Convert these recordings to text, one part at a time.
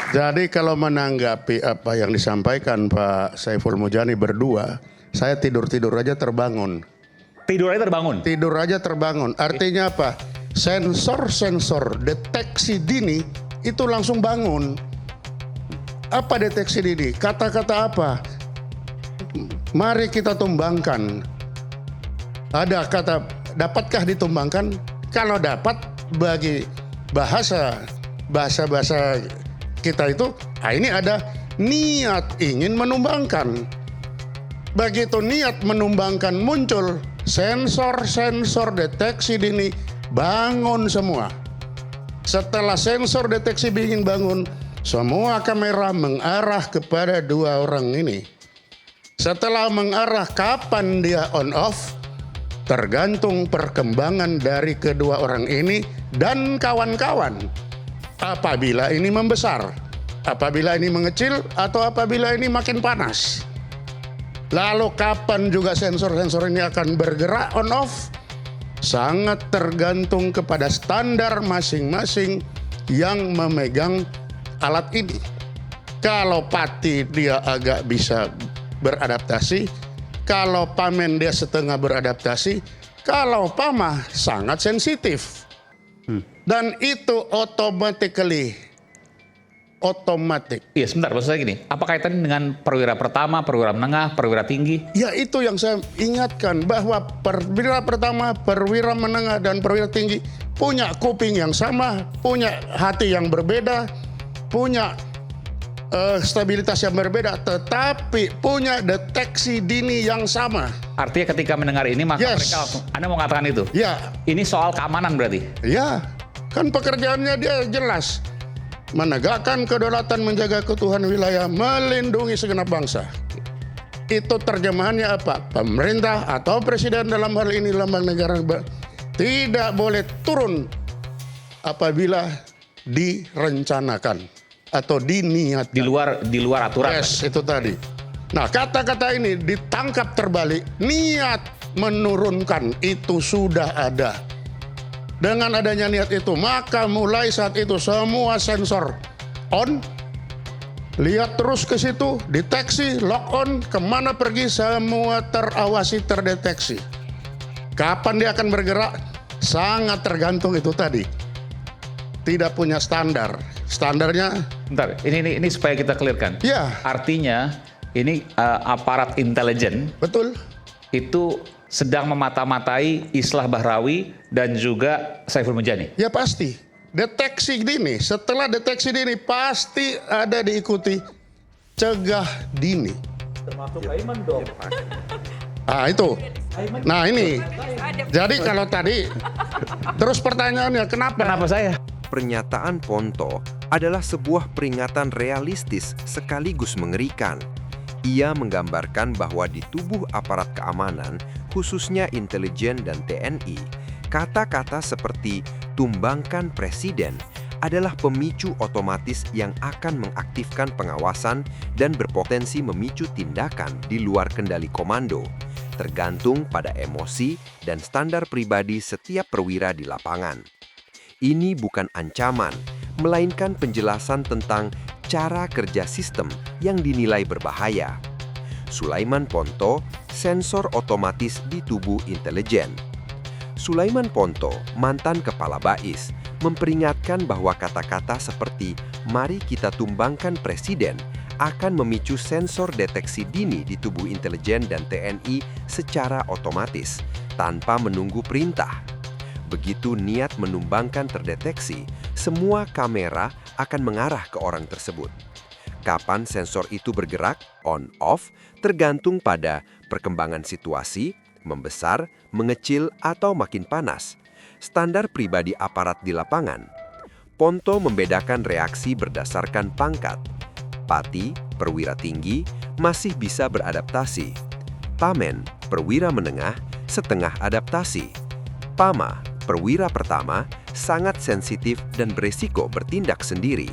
Jadi kalau menanggapi apa yang disampaikan Pak Saiful Mujani berdua, saya tidur-tidur aja terbangun. Tidur aja terbangun. Tidur aja terbangun. Artinya apa? Sensor deteksi dini itu langsung bangun. Apa deteksi dini? Kata-kata apa? Mari kita tumbangkan. Ada kata, dapatkah ditumbangkan? Kalau dapat, bagi bahasa kita itu, ini ada niat ingin menumbangkan. Begitu niat menumbangkan muncul, sensor deteksi dini bangun semua. Setelah sensor deteksi dini bangun, semua kamera mengarah kepada dua orang ini. Setelah mengarah, kapan dia on off, tergantung perkembangan dari kedua orang ini dan kawan-kawan. Apabila ini membesar, apabila ini mengecil, atau apabila ini makin panas. Lalu kapan juga sensor-sensor ini akan bergerak on off, sangat tergantung kepada standar masing-masing yang memegang alat ini. Kalau Pati dia agak bisa beradaptasi, kalau Pamen dia setengah beradaptasi, kalau Pama sangat sensitif. Dan itu otomatis. Iya sebentar, maksud saya gini, apa kaitannya dengan perwira pertama, perwira menengah, perwira tinggi? Ya itu yang saya ingatkan, bahwa perwira pertama, perwira menengah, dan perwira tinggi punya kuping yang sama, punya hati yang berbeda, punya stabilitas yang berbeda, tetapi punya deteksi dini yang sama. Artinya ketika mendengar ini maka mereka langsung, Anda mau mengatakan itu? Ya. Ini soal keamanan berarti? Ya, kan pekerjaannya dia jelas. Menegakkan kedaulatan, menjaga keutuhan wilayah, melindungi segenap bangsa. Itu terjemahannya apa? Pemerintah atau presiden dalam hal ini lambang negara tidak boleh turun apabila direncanakan atau diniatkan. Di luar aturan. Yes, itu tadi. Nah, kata-kata ini ditangkap terbalik. Niat menurunkan itu sudah ada. Dengan adanya niat itu, maka mulai saat itu semua sensor on, lihat terus ke situ, deteksi, lock on, kemana pergi semua terawasi, terdeteksi. Kapan dia akan bergerak? Sangat tergantung itu tadi. Tidak punya standar. Standarnya. Bentar, ini supaya kita clearkan. Ya. Artinya ini aparat intelijen. Betul. Itu sedang memata-matai Islah Bahrawi dan juga Saiful Mujani. Ya pasti. Deteksi dini. Setelah deteksi dini pasti ada diikuti cegah dini. Termasuk Aiman dong. Ah itu. Nah ini. Jadi kalau tadi terus pertanyaannya kenapa saya? Pernyataan Ponto adalah sebuah peringatan realistis sekaligus mengerikan. Ia menggambarkan bahwa di tubuh aparat keamanan, khususnya intelijen dan TNI, kata-kata seperti tumbangkan presiden adalah pemicu otomatis yang akan mengaktifkan pengawasan dan berpotensi memicu tindakan di luar kendali komando, tergantung pada emosi dan standar pribadi setiap perwira di lapangan. Ini bukan ancaman, melainkan penjelasan tentang cara kerja sistem yang dinilai berbahaya. Sulaiman Ponto, sensor otomatis di tubuh intelijen. Sulaiman Ponto, mantan kepala BAIS, memperingatkan bahwa kata-kata seperti "mari kita tumbangkan presiden" akan memicu sensor deteksi dini di tubuh intelijen dan TNI secara otomatis, tanpa menunggu perintah. Begitu niat menumbangkan terdeteksi, semua kamera akan mengarah ke orang tersebut. Kapan sensor itu bergerak, on-off, tergantung pada perkembangan situasi, membesar, mengecil, atau makin panas. Standar pribadi aparat di lapangan. Ponto membedakan reaksi berdasarkan pangkat. Pati, perwira tinggi, masih bisa beradaptasi. Pamen, perwira menengah, setengah adaptasi. Pama, perwira pertama, sangat sensitif dan beresiko bertindak sendiri.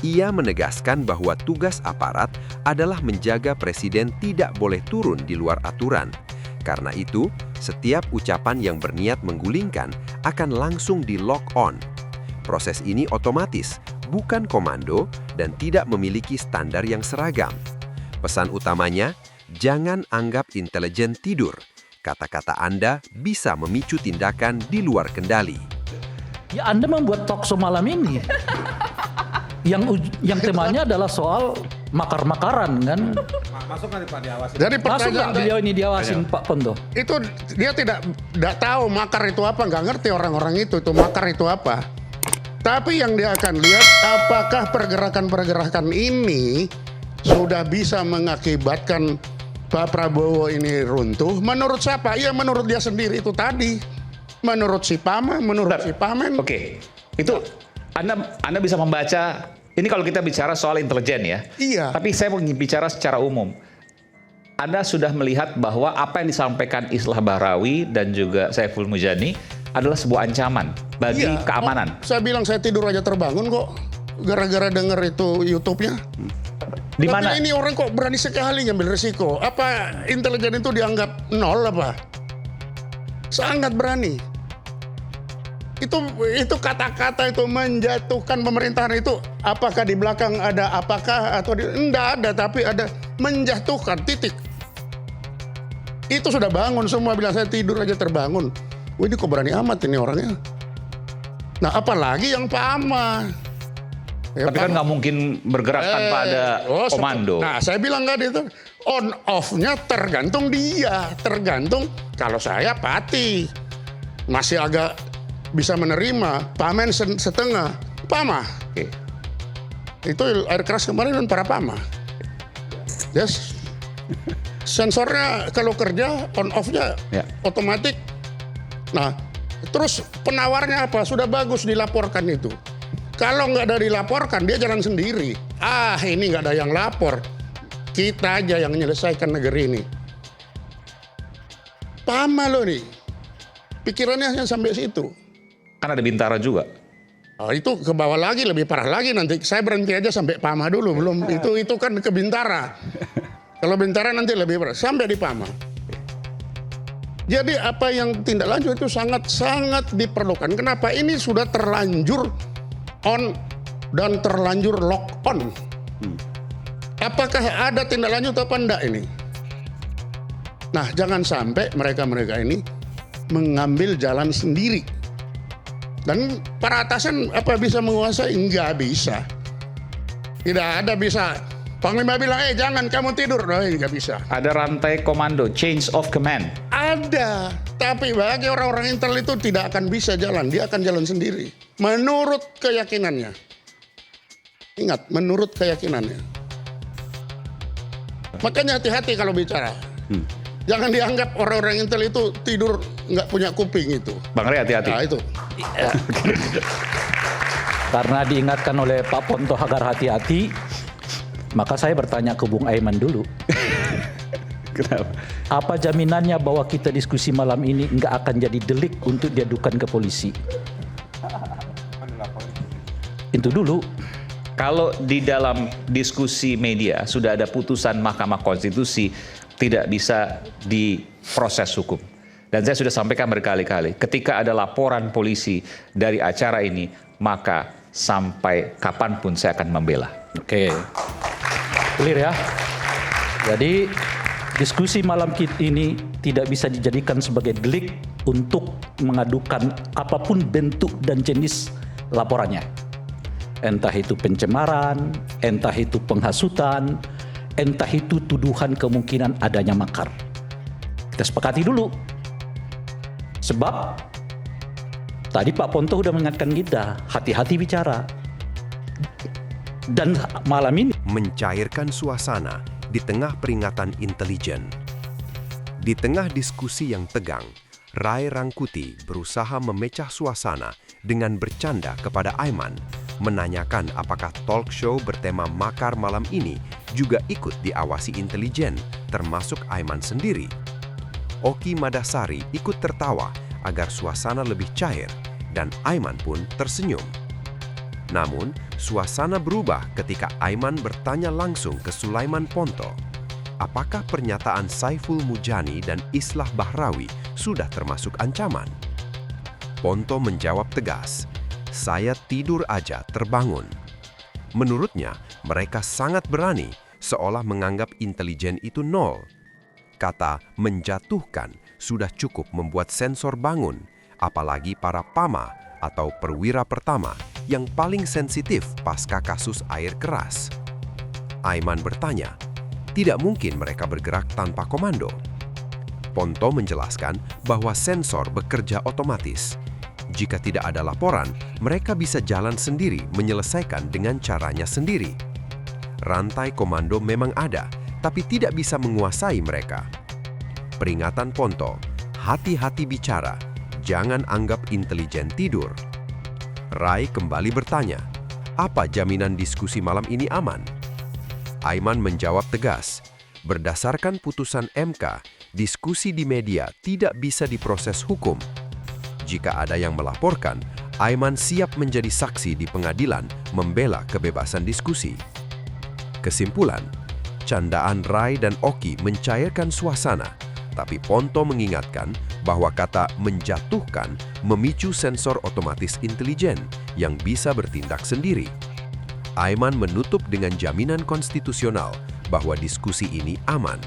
Ia menegaskan bahwa tugas aparat adalah menjaga presiden tidak boleh turun di luar aturan. Karena itu, setiap ucapan yang berniat menggulingkan akan langsung di lock on. Proses ini otomatis, bukan komando dan tidak memiliki standar yang seragam. Pesan utamanya, jangan anggap intelijen tidur. Kata-kata Anda bisa memicu tindakan di luar kendali. Ya Anda membuat talkshow malam ini yang temanya adalah soal makar-makaran kan. Masuk nggak nih Pak diawasin? Jadi Masuk nggak pertanyaan beliau ini diawasin Pak Ponto? itu dia tidak tahu makar itu apa, nggak ngerti orang-orang itu makar itu apa. Tapi yang dia akan lihat apakah pergerakan-pergerakan ini sudah bisa mengakibatkan Pak Prabowo ini runtuh. Menurut siapa? Ya menurut dia sendiri itu tadi. Menurut si Pama, menurut si Pamen. Oke, itu Anda bisa membaca. Ini kalau kita bicara soal intelijen ya. Iya. Tapi saya mau bicara secara umum. Anda sudah melihat bahwa apa yang disampaikan Islah Bahrawi dan juga Saiful Mujani adalah sebuah ancaman bagi Iya. keamanan. Oh, saya bilang saya tidur aja terbangun kok. Gara-gara denger itu YouTube-nya. Di mana? Tapi ini orang kok berani sekali ngambil risiko. Apa intelijen itu dianggap nol apa? Sangat berani. Itu kata-kata itu menjatuhkan pemerintahan itu. Apakah di belakang ada apakah atau enggak ada, tapi ada menjatuhkan titik. Itu sudah bangun semua bilang saya tidur aja terbangun. Wah ini kok berani amat ini orangnya. Nah apalagi yang Pak Ama. Ya, Tapi kan nggak mungkin bergerak tanpa ada komando. Nah, saya bilang nggak itu on off-nya tergantung dia, tergantung kalau saya Pati masih agak bisa menerima, Pamen setengah, Pama. Oke. Itu air keras kemarin dan para Pama. Yes. Sensornya kalau kerja on off-nya Ya. otomatis. Nah, terus penawarnya apa? Sudah bagus dilaporkan itu. Kalau nggak ada dilaporkan, dia jalan sendiri. Ah, ini nggak ada yang lapor. Kita aja yang menyelesaikan negeri ini. Pama loh nih. Pikirannya hanya sampai situ. Kan ada Bintara juga. Oh, itu ke bawah lagi, lebih parah lagi nanti. Saya berhenti aja sampai Pama dulu. Belum itu kan ke Bintara. Kalau Bintara nanti lebih parah. Sampai di Pama. Jadi apa yang tindak lanjut itu sangat-sangat diperlukan. Kenapa? Ini sudah terlanjur on dan terlanjur lock on. Apakah ada tindak lanjut apa enggak ini? Nah, jangan sampai mereka-mereka ini mengambil jalan sendiri. Dan para atasan apa bisa menguasai? Enggak bisa. Tidak ada bisa. Panglima bilang, jangan kamu tidur. Nah, enggak bisa. Ada rantai komando, change of command. Ada, tapi bagi orang-orang intel itu tidak akan bisa jalan, dia akan jalan sendiri. Menurut keyakinannya. Ingat, menurut keyakinannya. Makanya hati-hati kalau bicara. Jangan dianggap orang-orang intel itu tidur nggak punya kuping itu. Bang Rey hati-hati. Nah itu. Karena diingatkan oleh Pak Ponto agar hati-hati, maka saya bertanya ke Bung Aiman dulu. Kenapa? Apa jaminannya bahwa kita diskusi malam ini nggak akan jadi delik untuk diadukan ke polisi? Itu dulu. Kalau di dalam diskusi media sudah ada putusan Mahkamah Konstitusi tidak bisa diproses hukum. Dan saya sudah sampaikan berkali-kali, ketika ada laporan polisi dari acara ini, maka sampai kapanpun saya akan membela. Oke. Clear ya. Jadi diskusi malam ini tidak bisa dijadikan sebagai delik untuk mengadukan apapun bentuk dan jenis laporannya. Entah itu pencemaran, entah itu penghasutan, entah itu tuduhan kemungkinan adanya makar. Kita sepakati dulu. Sebab tadi Pak Ponto sudah mengingatkan kita, hati-hati bicara. Dan malam ini Mencairkan suasana di tengah peringatan intelijen. Di tengah diskusi yang tegang, Rai Rangkuti berusaha memecah suasana dengan bercanda kepada Aiman, menanyakan apakah talk show bertema makar malam ini juga ikut diawasi intelijen, termasuk Aiman sendiri. Oki Madasari ikut tertawa agar suasana lebih cair, dan Aiman pun tersenyum. Namun, suasana berubah ketika Aiman bertanya langsung ke Sulaiman Ponto, apakah pernyataan Saiful Mujani dan Islah Bahrawi sudah termasuk ancaman? Ponto menjawab tegas, "Saya tidur aja terbangun." Menurutnya, mereka sangat berani, seolah menganggap intelijen itu nol. Kata menjatuhkan sudah cukup membuat sensor bangun, apalagi para PAMA atau perwira pertama yang paling sensitif pasca kasus air keras. Aiman bertanya, tidak mungkin mereka bergerak tanpa komando. Ponto menjelaskan bahwa sensor bekerja otomatis. Jika tidak ada laporan, mereka bisa jalan sendiri menyelesaikan dengan caranya sendiri. Rantai komando memang ada, tapi tidak bisa menguasai mereka. Peringatan Ponto, hati-hati bicara, jangan anggap intelijen tidur. Rai kembali bertanya, apa jaminan diskusi malam ini aman? Aiman menjawab tegas, berdasarkan putusan MK, diskusi di media tidak bisa diproses hukum. Jika ada yang melaporkan, Aiman siap menjadi saksi di pengadilan membela kebebasan diskusi. Kesimpulan, candaan Rai dan Oki mencairkan suasana, tapi Ponto mengingatkan bahwa kata menjatuhkan memicu sensor otomatis intelijen yang bisa bertindak sendiri. Aiman menutup dengan jaminan konstitusional bahwa diskusi ini aman.